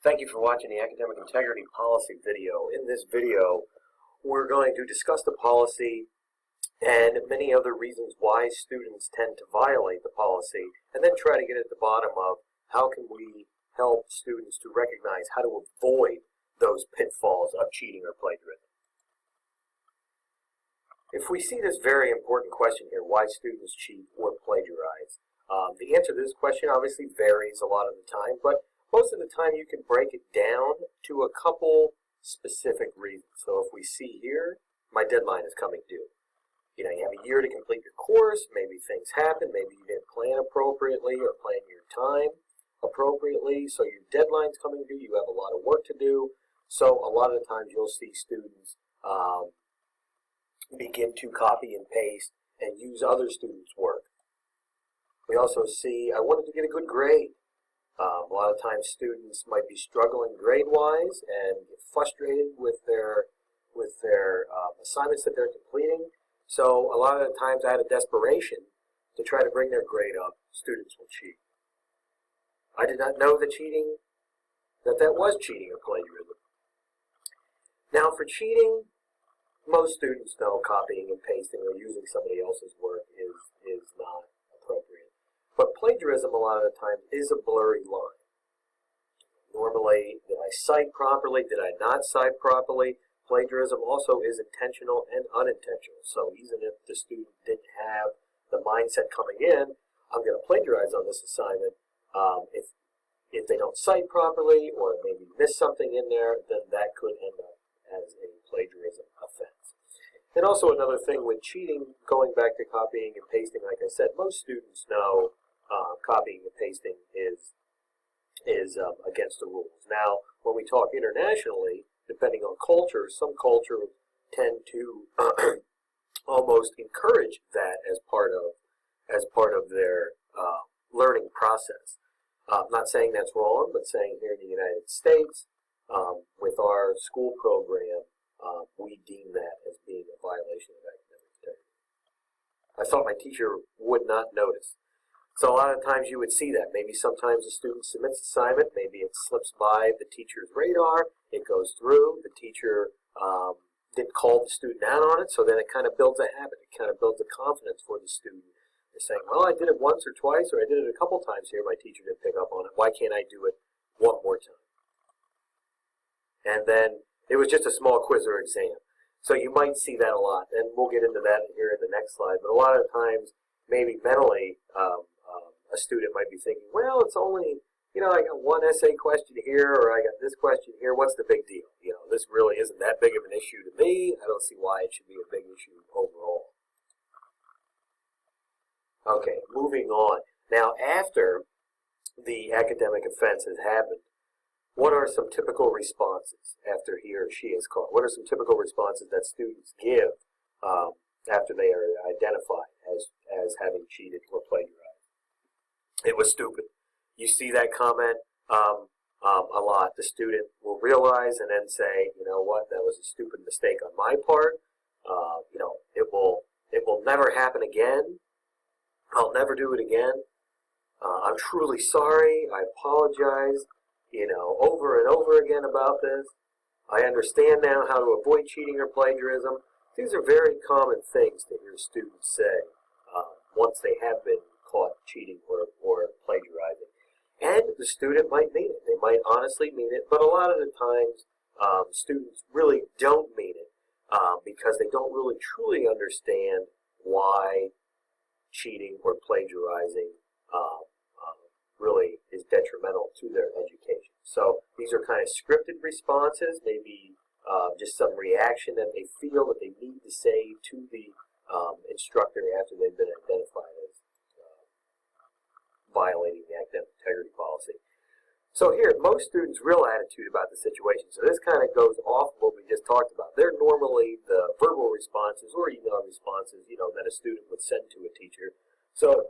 Thank you for watching the Academic Integrity Policy video. In this video, we're going to discuss the policy and many other reasons why students tend to violate the policy, and then try to get at the bottom of how can we help students to recognize how to avoid those pitfalls of cheating or plagiarism. If we see this very important question here, why students cheat or plagiarize, the answer to this question obviously varies a lot of the time, but most of the time you can break it down to a couple specific reasons. So if we see here, my deadline is coming due. You have a year to complete your course, maybe things happen, maybe you didn't plan appropriately or plan your time appropriately, so your deadline's coming due, you have a lot of work to do. So a lot of the times you'll see students begin to copy and paste and use other students' work. We also see, I wanted to get a good grade. A lot of times students might be struggling grade-wise and get frustrated with their assignments that they're completing. So a lot of the times out of desperation to try to bring their grade up, students will cheat. I did not know that that was cheating or plagiarism. Now for cheating, most students know copying and pasting or using somebody else's work is not appropriate. But plagiarism a lot of the time is a blurry line. Normally, did I cite properly? Did I not cite properly? Plagiarism also is intentional and unintentional. So even if the student didn't have the mindset coming in, I'm going to plagiarize on this assignment, if they don't cite properly or maybe miss something in there, then that could end up as a plagiarism offense. And also another thing with cheating, going back to copying and pasting, like I said, most students know copying and pasting is against the rules. Now, when we talk internationally, depending on culture, some cultures tend to almost encourage that as part of their learning process. I'm not saying that's wrong, but saying here in the United States, with our school program, we deem that as being a violation of academic integrity. I thought my teacher would not notice. So a lot of times you would see that. Maybe sometimes a student submits an assignment, maybe it slips by the teacher's radar, it goes through, the teacher didn't call the student out on it, so then it kind of builds a habit, it kind of builds a confidence for the student. They're saying, well, I did it once or twice, or I did it a couple times here, my teacher didn't pick up on it, why can't I do it one more time? And then it was just a small quiz or exam. So you might see that a lot, and we'll get into that here in the next slide, but a lot of times, maybe mentally, a student might be thinking, well, it's only, I got one essay question here, or I got this question here, what's the big deal? This really isn't that big of an issue to me. I don't see why it should be a big issue overall. Okay, moving on. Now, after the academic offense has happened, what are some typical responses after he or she is caught? What are some typical responses that students give after they are identified as having cheated or plagiarized? It was stupid. You see that comment a lot. The student will realize and then say, you know what, that was a stupid mistake on my part. It will never happen again. I'll never do it again. I'm truly sorry. I apologize, over and over again about this. I understand now how to avoid cheating or plagiarism. These are very common things to hear students say once they have been caught cheating or plagiarizing. And the student might mean it. They might honestly mean it, but a lot of the times students really don't mean it because they don't really truly understand why cheating or plagiarizing really is detrimental to their education. So these are kind of scripted responses, maybe just some reaction that they feel that they need to say to the instructor after they've been identified as violating the academic integrity policy. So here, most students' real attitude about the situation, so this kind of goes off what we just talked about. They're normally the verbal responses or email responses, that a student would send to a teacher. So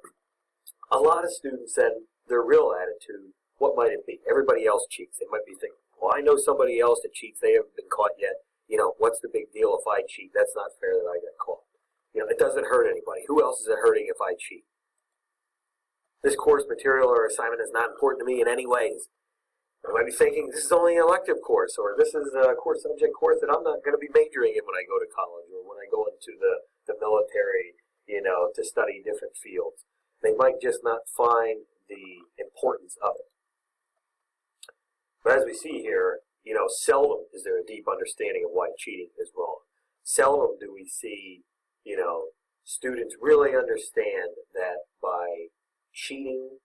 a lot of students send their real attitude. What might it be? Everybody else cheats. They might be thinking, well, I know somebody else that cheats. They haven't been caught yet. What's the big deal if I cheat? That's not fair that I got caught. It doesn't hurt anybody. Who else is it hurting if I cheat? This course material or assignment is not important to me in any ways. You might be thinking, this is only an elective course, or this is a core subject course that I'm not going to be majoring in when I go to college, or when I go into the military, to study different fields. They might just not find the importance of it. But as we see here, seldom is there a deep understanding of why cheating is wrong. Seldom do we see, students really understand that by cheating,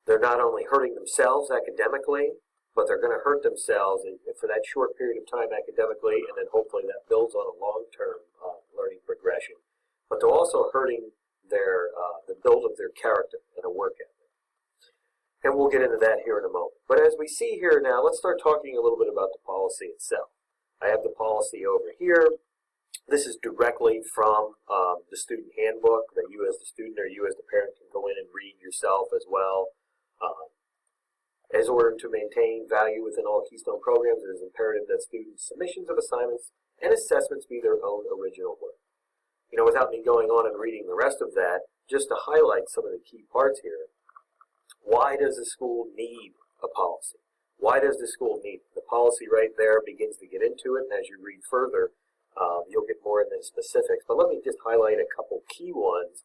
they're not only hurting themselves academically, but they're going to hurt themselves for that short period of time academically, and then hopefully that builds on a long-term learning progression. But they're also hurting the build of their character and a work ethic. And we'll get into that here in a moment. But as we see here now, let's start talking a little bit about the policy itself. I have the policy over here. This is directly from the student handbook that you as the student or you as the parent can go in and read yourself as well. As order to maintain value within all Keystone programs, it is imperative that students' submissions of assignments and assessments be their own original work. Without me going on and reading the rest of that, just to highlight some of the key parts here, why does the school need a policy? Why does the school need it? The policy right there begins to get into it, and as you read further, you'll get more into the specifics. But let me just highlight a couple key ones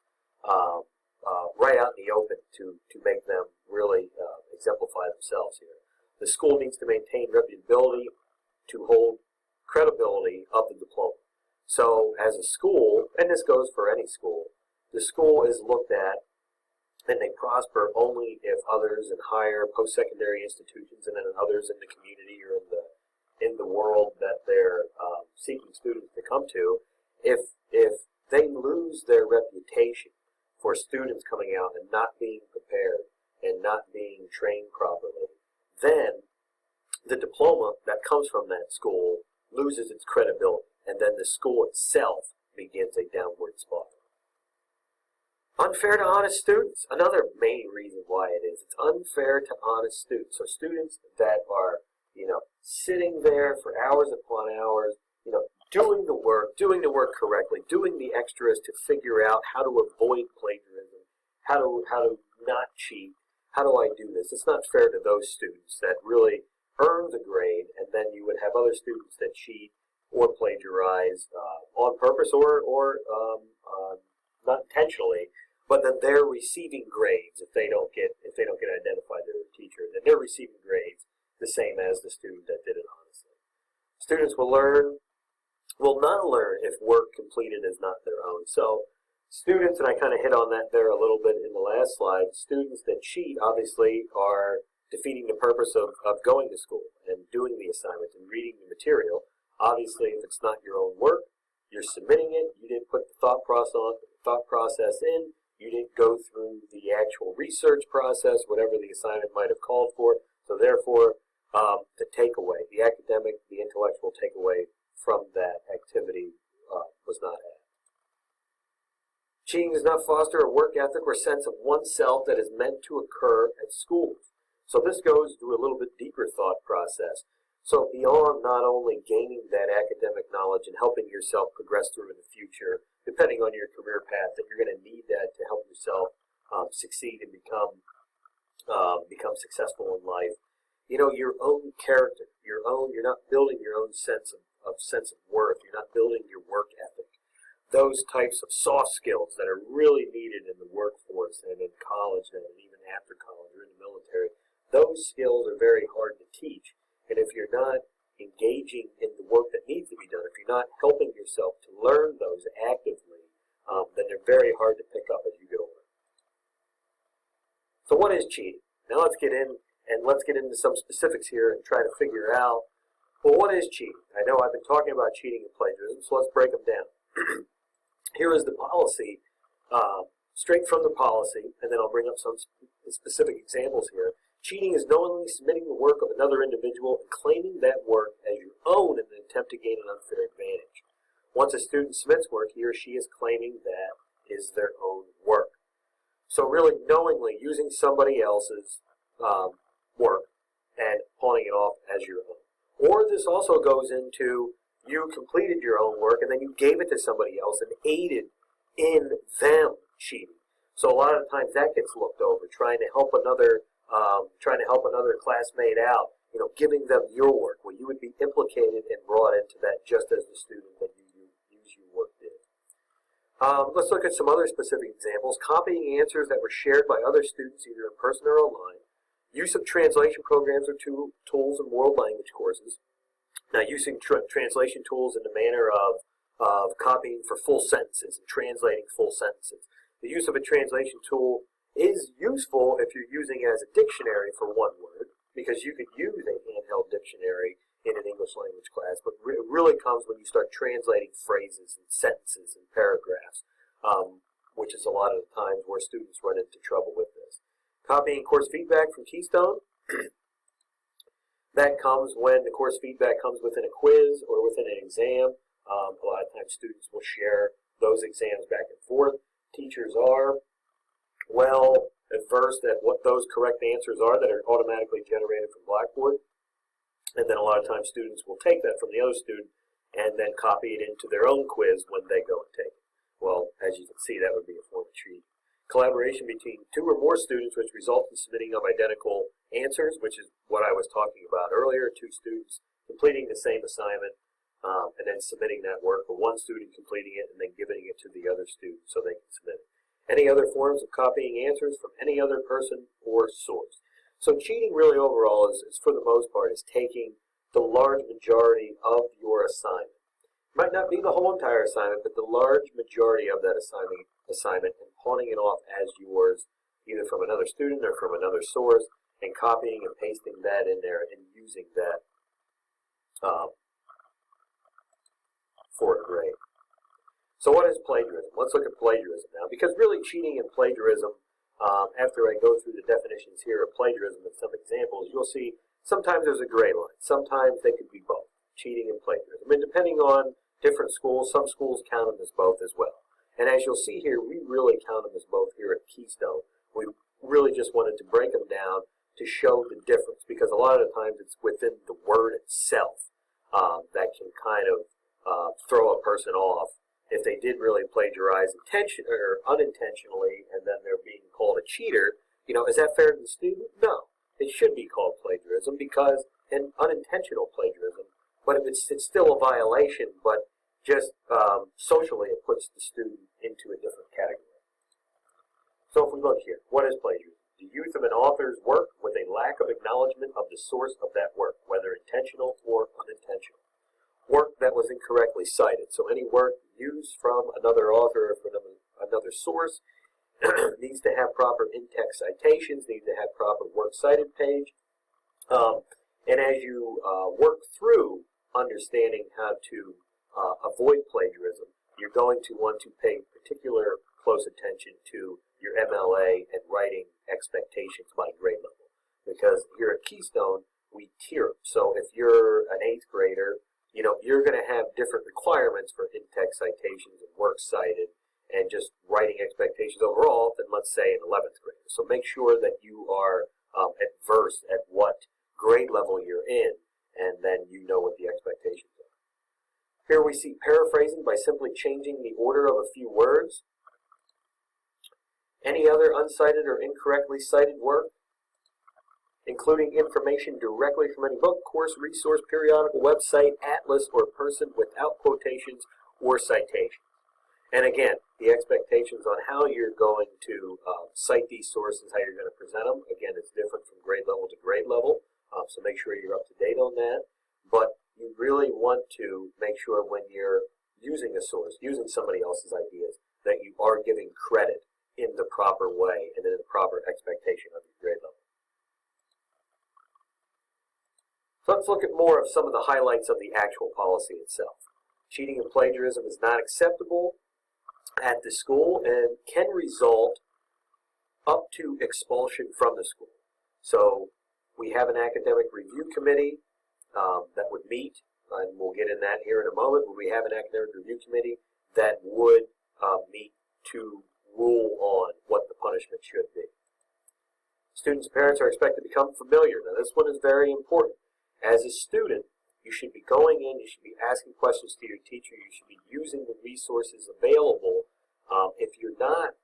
right out in the open to make them really exemplify themselves here. The school needs to maintain reputability to hold credibility of the diploma. So as a school, and this goes for any school, the school is looked at and they prosper only if others in higher post-secondary institutions and then others in the community or in the world that they're seeking students to come to, if they lose their reputation for students coming out and not being prepared and not being trained properly, then the diploma that comes from that school loses its credibility, and then the school itself begins a downward spiral. Unfair to honest students, another main reason why it is. It's unfair to honest students. So students that are, sitting there for hours upon hours, doing the work correctly, doing the extras to figure out how to avoid plagiarism, how to not cheat, how do I do this? It's not fair to those students that really earn the grade, and then you would have other students that cheat or plagiarize on purpose or not intentionally, but then they're receiving grades if they don't get identified to their teacher. Then they're receiving grades the same as the student that did it honestly. Students will not learn if work completed is not their own. So students, and I kind of hit on that there a little bit in the last slide, students that cheat obviously are defeating the purpose of going to school and doing the assignments and reading the material. Obviously, if it's not your own work, you're submitting it, you didn't put the thought process in, you didn't go through the actual research process, whatever the assignment might have called for. So therefore, the takeaway, the academic, the intellectual takeaway from that activity was not had. Cheating does not foster a work ethic or sense of oneself that is meant to occur at schools. So this goes to a little bit deeper thought process. So beyond not only gaining that academic knowledge and helping yourself progress through in the future, depending on your career path, that you're going to need that to help yourself succeed and become successful in life. Your own character, you're not building your own sense of worth. You're not building your work ethic. Those types of soft skills that are really needed in the workforce and in college and even after college or in the military, those skills are very hard to teach. And if you're not engaging in the work that needs to be done, if you're not helping yourself to learn those actively, then they're very hard to pick up as you get older. So what is cheating? Now let's get into some specifics here and try to figure out, well, what is cheating? I know I've been talking about cheating and plagiarism, so let's break them down. Here is the policy, straight from the policy, and then I'll bring up some specific examples here. Cheating is knowingly submitting the work of another individual and claiming that work as your own in an attempt to gain an unfair advantage. Once a student submits work, he or she is claiming that is their own work. So really knowingly using somebody else's work and pawning it off as your own. Or this also goes into you completed your own work and then you gave it to somebody else and aided in them cheating. So a lot of times that gets looked over, trying to help another trying to help another classmate out, giving them your work, well, you would be implicated and brought into that just as the student that you use your work did. Let's look at some other specific examples. Copying answers that were shared by other students either in person or online. Use of translation programs or tools in world language courses. Now, using translation tools in the manner of copying for full sentences and translating full sentences. The use of a translation tool is useful if you're using it as a dictionary for one word, because you could use a handheld dictionary in an English language class, but it really comes when you start translating phrases and sentences and paragraphs, which is a lot of the times where students run into trouble with this. Copying course feedback from Keystone. That comes when the course feedback comes within a quiz or within an exam. A lot of times students will share those exams back and forth. Teachers are well versed at what those correct answers are that are automatically generated from Blackboard. And then a lot of times students will take that from the other student and then copy it into their own quiz when they go and take it. Well, as you can see, that would be a form of cheating. Collaboration between two or more students, which results in submitting of identical answers, which is what I was talking about earlier. Two students completing the same assignment and then submitting that work, or one student completing it and then giving it to the other student so they can submit it. Any other forms of copying answers from any other person or source. So cheating really overall is for the most part, is taking the large majority of your assignment. It might not be the whole entire assignment, but the large majority of that assignment and pawning it off as yours, either from another student or from another source, and copying and pasting that in there and using that for a grade. So what is plagiarism? Let's look at plagiarism now, because really cheating and plagiarism, after I go through the definitions here of plagiarism and some examples, you'll see sometimes there's a gray line. Sometimes they could be both, cheating and plagiarism. And depending on different schools, some schools count them as both as well. And as you'll see here, we really count them as both here at Keystone. We really just wanted to break them down to show the difference, because a lot of the times it's within the word itself that can kind of throw a person off if they did really plagiarize unintentionally, and then they're being called a cheater. Is that fair to the student? No. It should be called plagiarism, because an unintentional plagiarism, but it's still a violation, but just socially it puts the student into a different category. So if we look here, what is plagiarism? The use of an author's work with a lack of acknowledgement of the source of that work, whether intentional or unintentional. Work that was incorrectly cited. So any work used from another author or from another source needs to have proper in-text citations, needs to have proper works cited page. And as you work through understanding how to avoid plagiarism, you're going to want to pay particular close attention to your MLA and writing expectations by grade level. Because here at Keystone, we tier them. So if you're an 8th grader, you're going to have different requirements for in-text citations and works cited and just writing expectations overall than, let's say, an 11th grader. So make sure that you are adverse at what grade level you're in, and then you know what the expectations are. Here we see paraphrasing by simply changing the order of a few words. Any other uncited or incorrectly cited work, including information directly from any book, course, resource, periodical, website, atlas, or person without quotations or citations. And again, the expectations on how you're going to cite these sources, how you're going to present them, again, it's different from grade level to grade level, so make sure you're up to date on that. But you really want to make sure when you're using a source, using somebody else's ideas, that you are giving credit in the proper way and in the proper expectation of your grade level. So let's look at more of some of the highlights of the actual policy itself. Cheating and plagiarism is not acceptable at the school and can result up to expulsion from the school. So we have an academic review committee that would meet, and we'll get in that here in a moment, but we have an academic review committee that would meet to rule on what the punishment should be. Students and parents are expected to become familiar. Now this one is very important. As a student, you should be going in, you should be asking questions to your teacher, you should be using the resources available. If you're not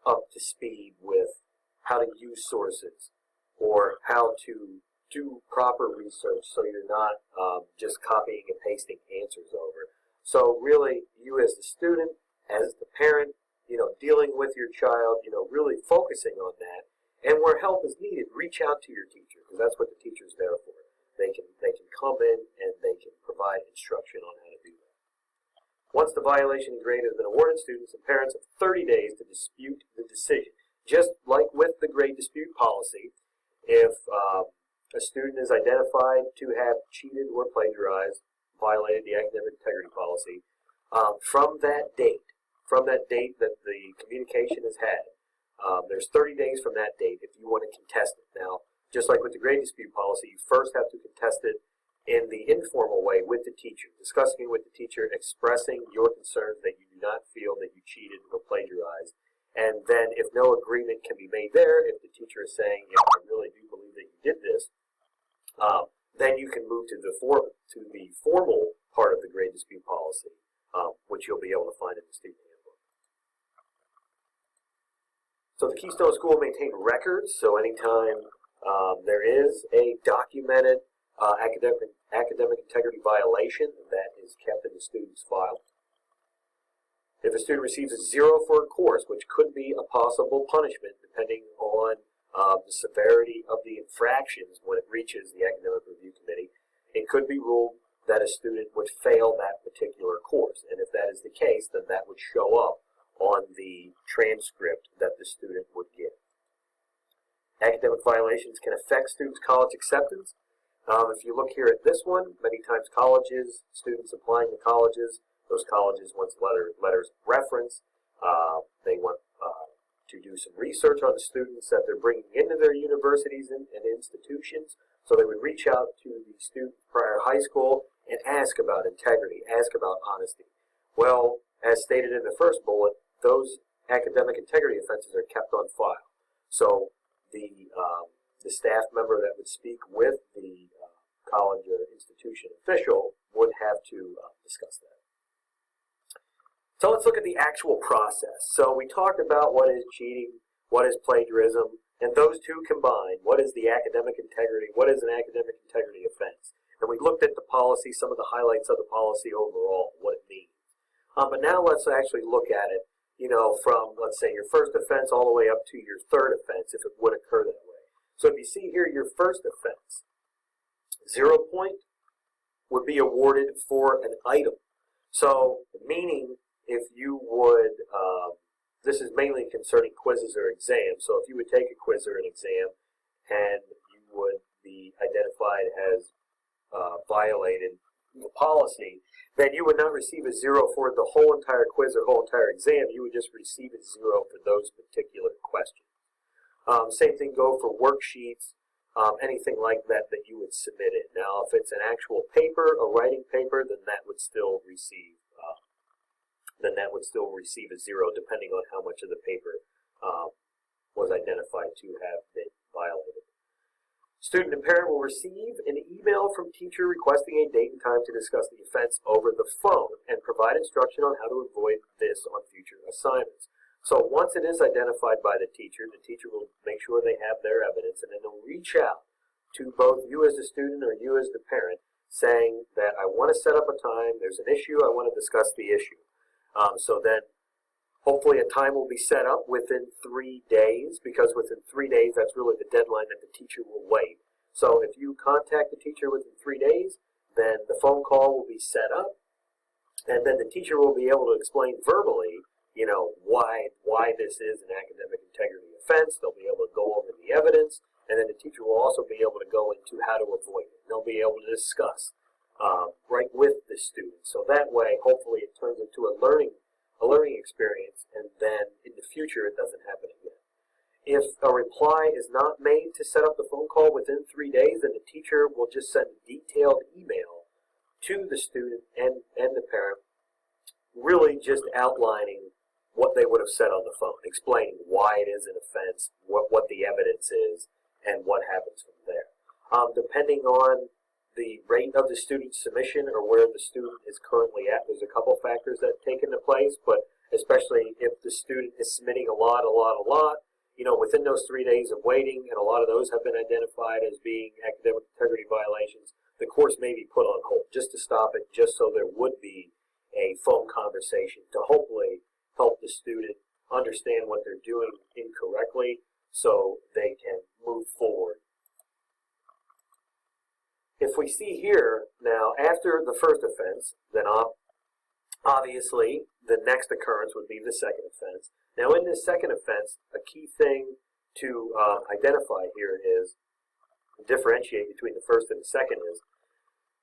up to speed with how to use sources or how to do proper research so you're not just copying and pasting answers over. So really, you as the student, as the parent, dealing with your child, really focusing on that. And where help is needed, reach out to your teacher, because that's what the teacher's there for. They can come in and they can provide instruction on how to do that. Once the violation grade has been awarded, students and parents have 30 days to dispute the decision. Just like with the grade dispute policy, if a student is identified to have cheated or plagiarized, violated the academic integrity policy, from that date that the communication is had, there's 30 days from that date if you want to contest it. Now, just like with the grade dispute policy, you first have to contest it in the informal way with the teacher, discussing it with the teacher, expressing your concerns that you do not feel that you cheated or plagiarized. And then if no agreement can be made there, if the teacher is saying, I really do believe that you did this, then you can move to the formal part of the grade dispute policy, which you'll be able to find in the student handbook. So the Keystone School maintained records, so anytime there is a documented academic integrity violation, that is kept in the student's file. If a student receives a 0 for a course, which could be a possible punishment depending on the severity of the infractions when it reaches the Academic Review Committee, it could be ruled that a student would fail that particular course. And if that is the case, then that would show up on the transcript that the student would get. Academic violations can affect students' college acceptance. If you look here at this one, many times colleges, students applying to colleges, those colleges want letters of reference. They want to do some research on the students that they're bringing into their universities and institutions. So they would reach out to the student prior to high school and ask about integrity, ask about honesty. Well, as stated in the first bullet, those academic integrity offenses are kept on file. So the staff member that would speak with the college or institution official would have to discuss that. So let's look at the actual process. So we talked about what is cheating, what is plagiarism, and those two combined, what is the academic integrity, what is an academic integrity offense. And we looked at the policy, some of the highlights of the policy overall, what it means. But now let's actually look at it, from, let's say, your first offense all the way up to your third offense, if it would occur that way. So if you see here your first offense, 0 point would be awarded for an item. So meaning if you would, this is mainly concerning quizzes or exams, so if you would take a quiz or an exam and you would be identified as violated the policy, then you would not receive a 0 for the whole entire quiz or whole entire exam. You would just receive a 0 for those particular questions. Same thing go for worksheets, anything like that that you would submit in. Now, if it's an actual paper, a writing paper, then that would still receive a 0, depending on how much of the paper was identified to have been violated. Student and parent will receive an email from teacher requesting a date and time to discuss the offense over the phone and provide instruction on how to avoid this on future assignments. So once it is identified by the teacher will make sure they have their evidence, and then they'll reach out to both you as the student or you as the parent saying that I want to set up a time, there's an issue, I want to discuss the issue. So then hopefully a time will be set up within 3 days, because within 3 days that's really the deadline that the teacher will wait. So if you contact the teacher within 3 days, then the phone call will be set up, and then the teacher will be able to explain verbally why this is an academic integrity offense. They'll be able to go over the evidence, and then the teacher will also be able to go into how to avoid it. They'll be able to discuss right with the student. So that way, hopefully, it turns into a learning experience, and then in the future, it doesn't happen again. If a reply is not made to set up the phone call within 3 days, then the teacher will just send a detailed email to the student and the parent, really just outlining what they would have said on the phone, explaining why it is an offense, what the evidence is, and what happens from there. Depending on the rate of the student's submission or where the student is currently at, there's a couple factors that take into place, but especially if the student is submitting a lot, within those 3 days of waiting, and a lot of those have been identified as being academic integrity violations, the course may be put on hold just to stop it, just so there would be a phone conversation to hopefully help the student understand what they're doing incorrectly so they can move forward. If we see here now, after the first offense, then obviously the next occurrence would be the second offense. Now in this second offense, a key thing to identify here is, differentiate between the first and the second is,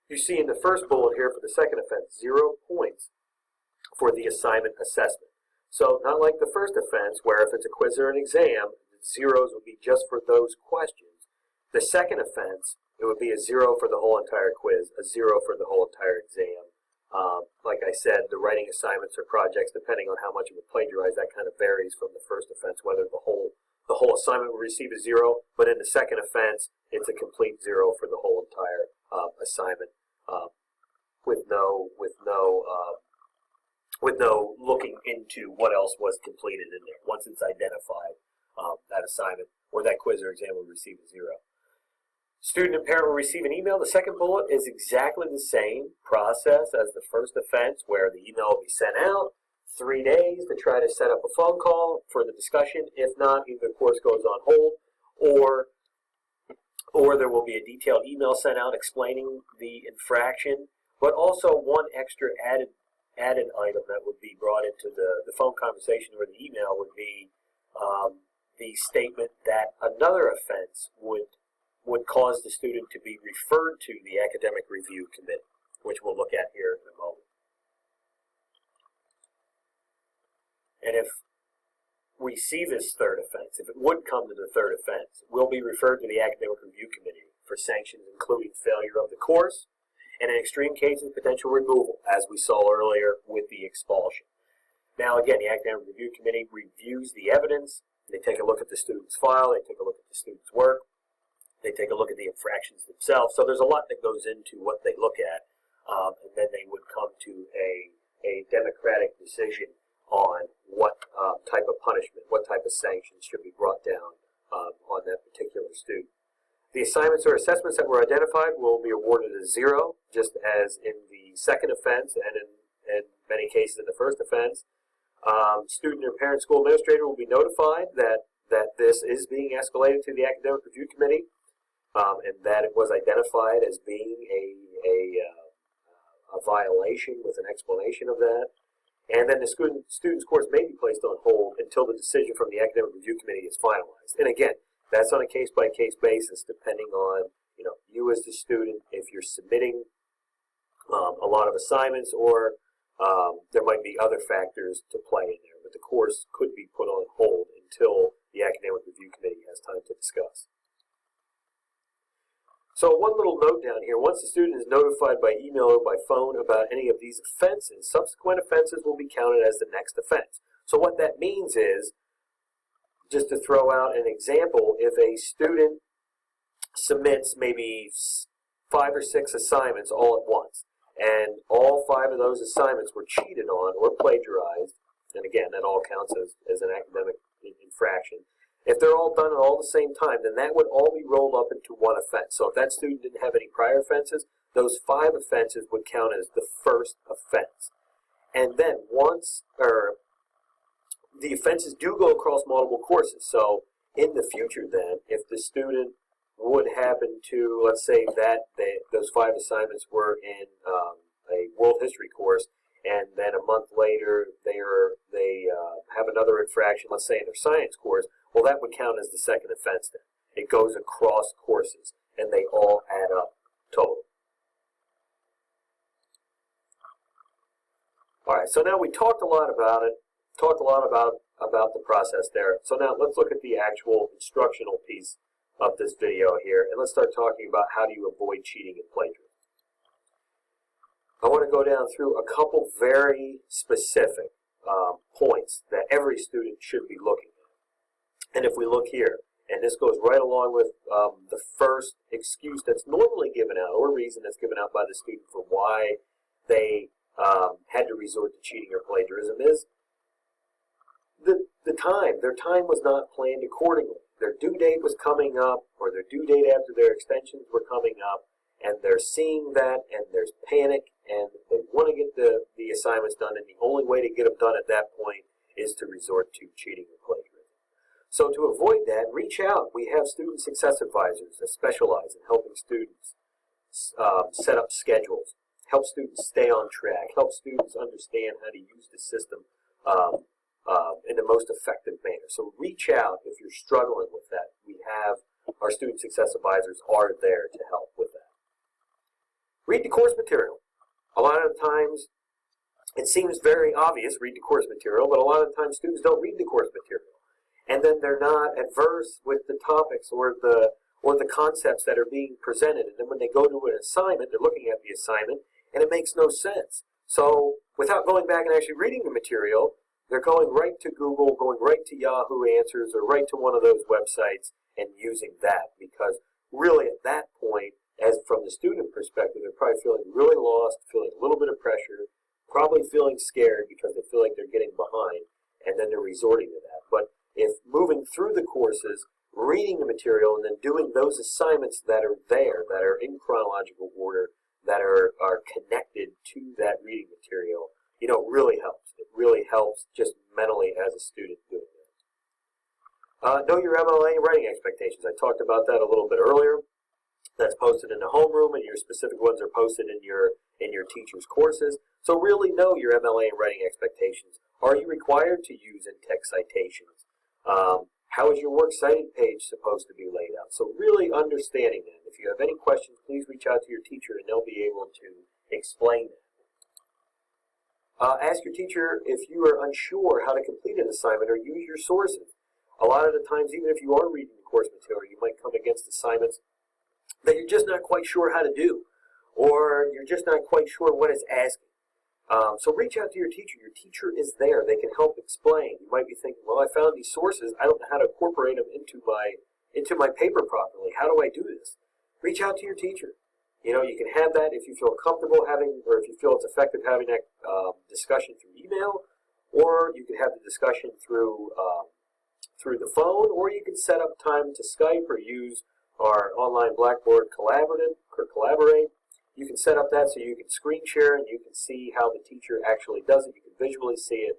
you see in the first bullet here for the second offense, 0 points for the assignment assessment. So not like the first offense where if it's a quiz or an exam, zeros would be just for those questions. The second offense, it would be a 0 for the whole entire quiz, a 0 for the whole entire exam. Like I said, the writing assignments or projects, depending on how much of it plagiarized, that kind of varies from the first offense, whether the whole assignment will receive a 0, but in the second offense, it's a complete 0 for the whole entire assignment, with no looking into what else was completed in there. Once it's identified, that assignment or that quiz or exam will receive a 0. Student and parent will receive an email. The second bullet is exactly the same process as the first offense, where the email will be sent out, 3 days to try to set up a phone call for the discussion. If not, either the course goes on hold, or there will be a detailed email sent out explaining the infraction, but also one extra added item that would be brought into the phone conversation or the email would be the statement that another offense would cause the student to be referred to the academic review committee, which we'll look at here in a moment. And if we see this third offense, if it would come to the third offense, it will be referred to the academic review committee for sanctions including failure of the course, and in extreme cases, potential removal, as we saw earlier with the expulsion. Now again, the academic review committee reviews the evidence, they take a look at the student's file, they take a look at the student's work, they take a look at the infractions themselves. So there's a lot that goes into what they look at, and then they would come to a democratic decision on what type of punishment, what type of sanctions should be brought down on that particular student. The assignments or assessments that were identified will be awarded a 0, just as in the second offense and in many cases in the first offense. Student or parent school administrator will be notified that this is being escalated to the academic review committee, and that it was identified as being a violation with an explanation of that. And then the student's course may be placed on hold until the decision from the academic review committee is finalized. And again, that's on a case-by-case basis, depending on you as the student, if you're submitting a lot of assignments, or there might be other factors to play in there. But the course could be put on hold until the academic review committee has time to discuss. So one little note down here, once the student is notified by email or by phone about any of these offenses, subsequent offenses will be counted as the next offense. So what that means is, just to throw out an example, if a student submits maybe 5 or 6 assignments all at once, and all 5 of those assignments were cheated on or plagiarized, and again, that all counts as an academic infraction. If they're all done at all the same time, then that would all be rolled up into one offense. So if that student didn't have any prior offenses, those 5 offenses would count as the first offense. And then once, the offenses do go across multiple courses. So in the future then, if the student would happen to, let's say that those 5 assignments were in a world history course, and then a month later they have another infraction, let's say in their science course, well, that would count as the second offense then. It goes across courses, and they all add up total. All right, so now we talked a lot about it, about the process there. So now let's look at the actual instructional piece of this video here, and let's start talking about how do you avoid cheating and plagiarism. I want to go down through a couple very specific points that every student should be looking at. And if we look here, and this goes right along with the first excuse that's normally given out, or reason that's given out by the student for why they had to resort to cheating or plagiarism, is the the time. Their time was not planned accordingly. Their due date was coming up, or their due date after their extensions were coming up, and they're seeing that, and there's panic, and they want to get the assignments done, and the only way to get them done at that point is to resort to cheating and plagiarism. So to avoid that, reach out. We have student success advisors that specialize in helping students set up schedules, help students stay on track, help students understand how to use the system in the most effective manner. So reach out if you're struggling with that. We have our student success advisors are there to help with that. Read the course material. A lot of times, it seems very obvious, read the course material, but a lot of times students don't read the course material. And then they're not adverse with the topics or the concepts that are being presented. And then when they go to an assignment, they're looking at the assignment, and it makes no sense. So without going back and actually reading the material, they're going right to Google, going right to Yahoo Answers, or right to one of those websites and using that. Because really at that point, as from the student perspective, they're probably feeling really lost, feeling a little bit of pressure, probably feeling scared because they feel like they're getting behind, and then they're resorting to that. But if moving through the courses, reading the material, and then doing those assignments that are there, that are in chronological order, that are connected to that reading material, it really helps. It really helps just mentally as a student doing that. Know your MLA writing expectations. I talked about that a little bit earlier. That's posted in the homeroom, and your specific ones are posted in your teacher's courses. So really know your MLA writing expectations. Are you required to use in-text citations? How is your works cited page supposed to be laid out? So really understanding that. If you have any questions, please reach out to your teacher, and they'll be able to explain that. Ask your teacher if you are unsure how to complete an assignment, or use your sources. A lot of the times, even if you are reading the course material, you might come against assignments that you're just not quite sure how to do, or you're just not quite sure what it's asking. So reach out to your teacher. Your teacher is there. They can help explain. You might be thinking, well, I found these sources. I don't know how to incorporate them into my paper properly. How do I do this? Reach out to your teacher. You can have that if you feel comfortable having, or if you feel it's effective having that discussion through email, or you can have the discussion through the phone, or you can set up time to Skype or use our online Blackboard Collaborate. You can set up that so you can screen share and you can see how the teacher actually does it. You can visually see it.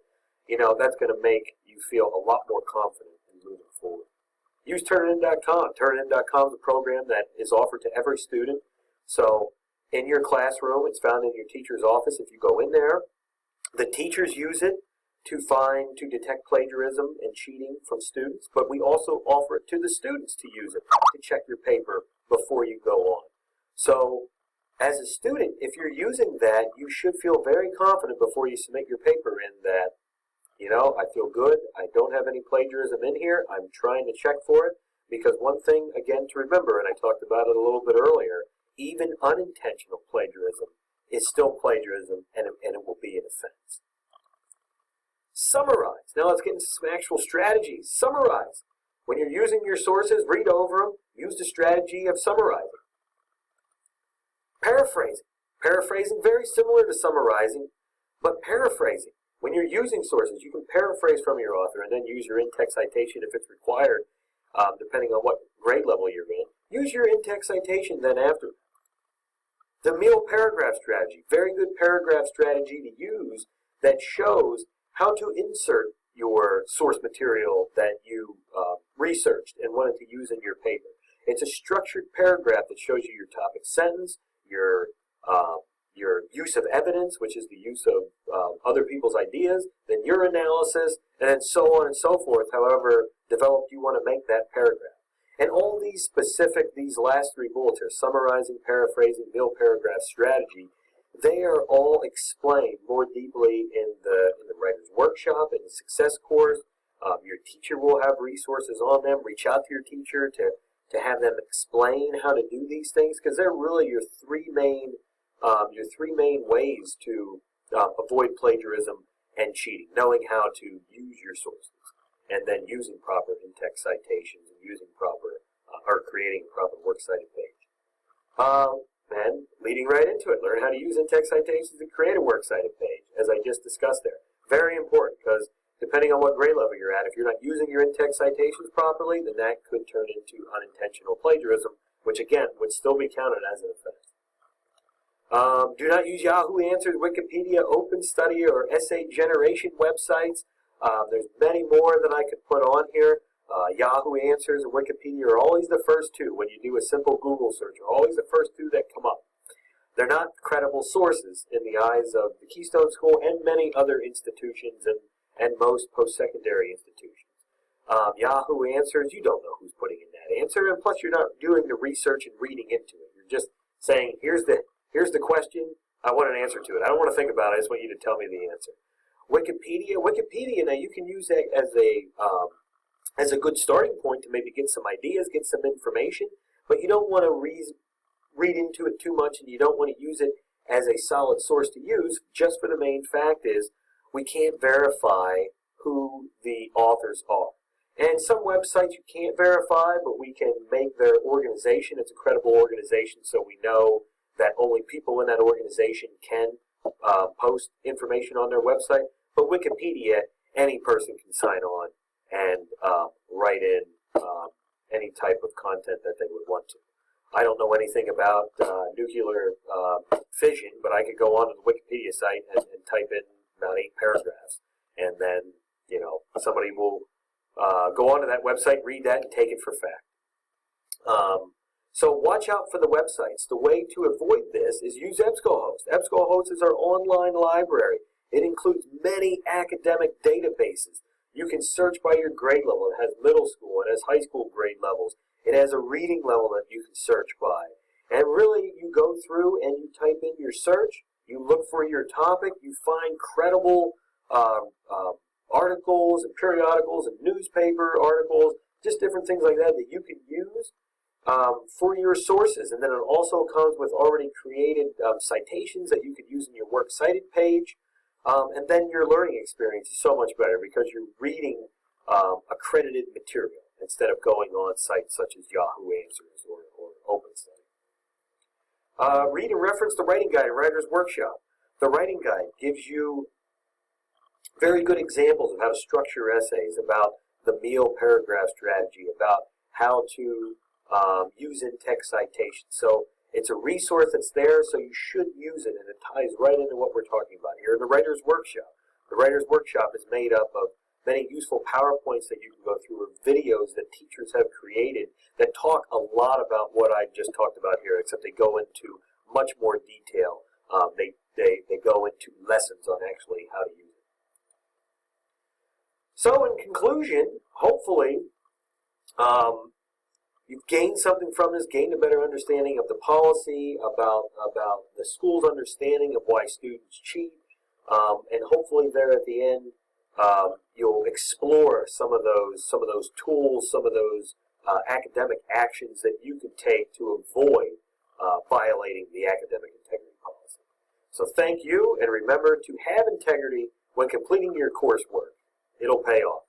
That's going to make you feel a lot more confident in moving forward. Use Turnitin.com. Turnitin.com is a program that is offered to every student. So in your classroom, it's found in your teacher's office. If you go in there, the teachers use it to detect plagiarism and cheating from students, but we also offer it to the students to use it to check your paper before you go on. So as a student, if you're using that, you should feel very confident before you submit your paper in that, I feel good, I don't have any plagiarism in here, I'm trying to check for it, because one thing, again, to remember, and I talked about it a little bit earlier, even unintentional plagiarism is still plagiarism, and it will be an offense. Summarize. Now let's get into some actual strategies. Summarize. When you're using your sources, read over them, use the strategy of summarizing. Paraphrasing. Paraphrasing, very similar to summarizing, but paraphrasing. When you're using sources, you can paraphrase from your author and then use your in-text citation if it's required, depending on what grade level you're in. Use your in-text citation then after. The meal paragraph strategy. Very good paragraph strategy to use that shows how to insert your source material that you researched and wanted to use in your paper. It's a structured paragraph that shows you your topic sentence, your use of evidence, which is the use of other people's ideas, then your analysis, and then so on and so forth, however developed you want to make that paragraph. And all these last three bullets here, summarizing, paraphrasing, meal paragraph strategy, they are all explained more deeply in the writer's workshop, in the success course. Your teacher will have resources on them. Reach out to your teacher to have them explain how to do these things, because they're really your three main ways to avoid plagiarism and cheating. Knowing how to use your sources, and then using proper in-text citations, and using proper or creating a proper works cited page. And leading right into it, learn how to use in-text citations and create a works cited page, as I just discussed there. Very important, because depending on what grade level you're at. If you're not using your in-text citations properly, then that could turn into unintentional plagiarism, which again would still be counted as an offense. Do not use Yahoo Answers, Wikipedia, OpenStudy, or essay generation websites. There's many more that I could put on here. Yahoo Answers and Wikipedia are always the first two. When you do a simple Google search, are always the first two that come up. They're not credible sources in the eyes of the Keystone School and many other institutions and most post-secondary institutions. Yahoo Answers, you don't know who's putting in that answer, and plus you're not doing the research and reading into it. You're just saying, here's the question, I want an answer to it. I don't want to think about it, I just want you to tell me the answer. Wikipedia, now you can use that as a good starting point to maybe get some ideas, get some information, but you don't want to read into it too much, and you don't want to use it as a solid source to use, just for the main fact is we can't verify who the authors are. And some websites you can't verify, but we can make their organization, it's a credible organization, so we know that only people in that organization can post information on their website. But Wikipedia, any person can sign on and write in any type of content that they would want to. I don't know anything about nuclear fission, but I could go onto the Wikipedia site and type in about 8 paragraphs, and then somebody will go onto that website, read that, and take it for fact. So watch out for the websites. The way to avoid this is use EBSCOhost. EBSCOhost is our online library. It includes many academic databases. You can search by your grade level. It has middle school, it has high school grade levels. It has a reading level that you can search by. And really, you go through and you type in your search, you look for your topic, you find credible articles and periodicals and newspaper articles, just different things like that that you can use for your sources. And then it also comes with already created citations that you could use in your Works Cited page. And then your learning experience is so much better because you're reading accredited material instead of going on sites such as Yahoo Answers or OpenStudy. Read and reference the writing guide and writer's workshop. The writing guide gives you very good examples of how to structure essays, about the meal paragraph strategy, about how to use in-text citations. So it's a resource that's there, so you should use it, and it ties right into what we're talking about here. The Writer's Workshop. The Writer's Workshop is made up of many useful PowerPoints that you can go through, or videos that teachers have created that talk a lot about what I just talked about here, except they go into much more detail. They go into lessons on actually how to use it. So in conclusion, hopefully, you've gained something from this, gained a better understanding of the policy, about the school's understanding of why students cheat, and hopefully there at the end you'll explore some of those tools, some of those academic actions that you can take to avoid violating the academic integrity policy. So thank you, and remember to have integrity when completing your coursework. It'll pay off.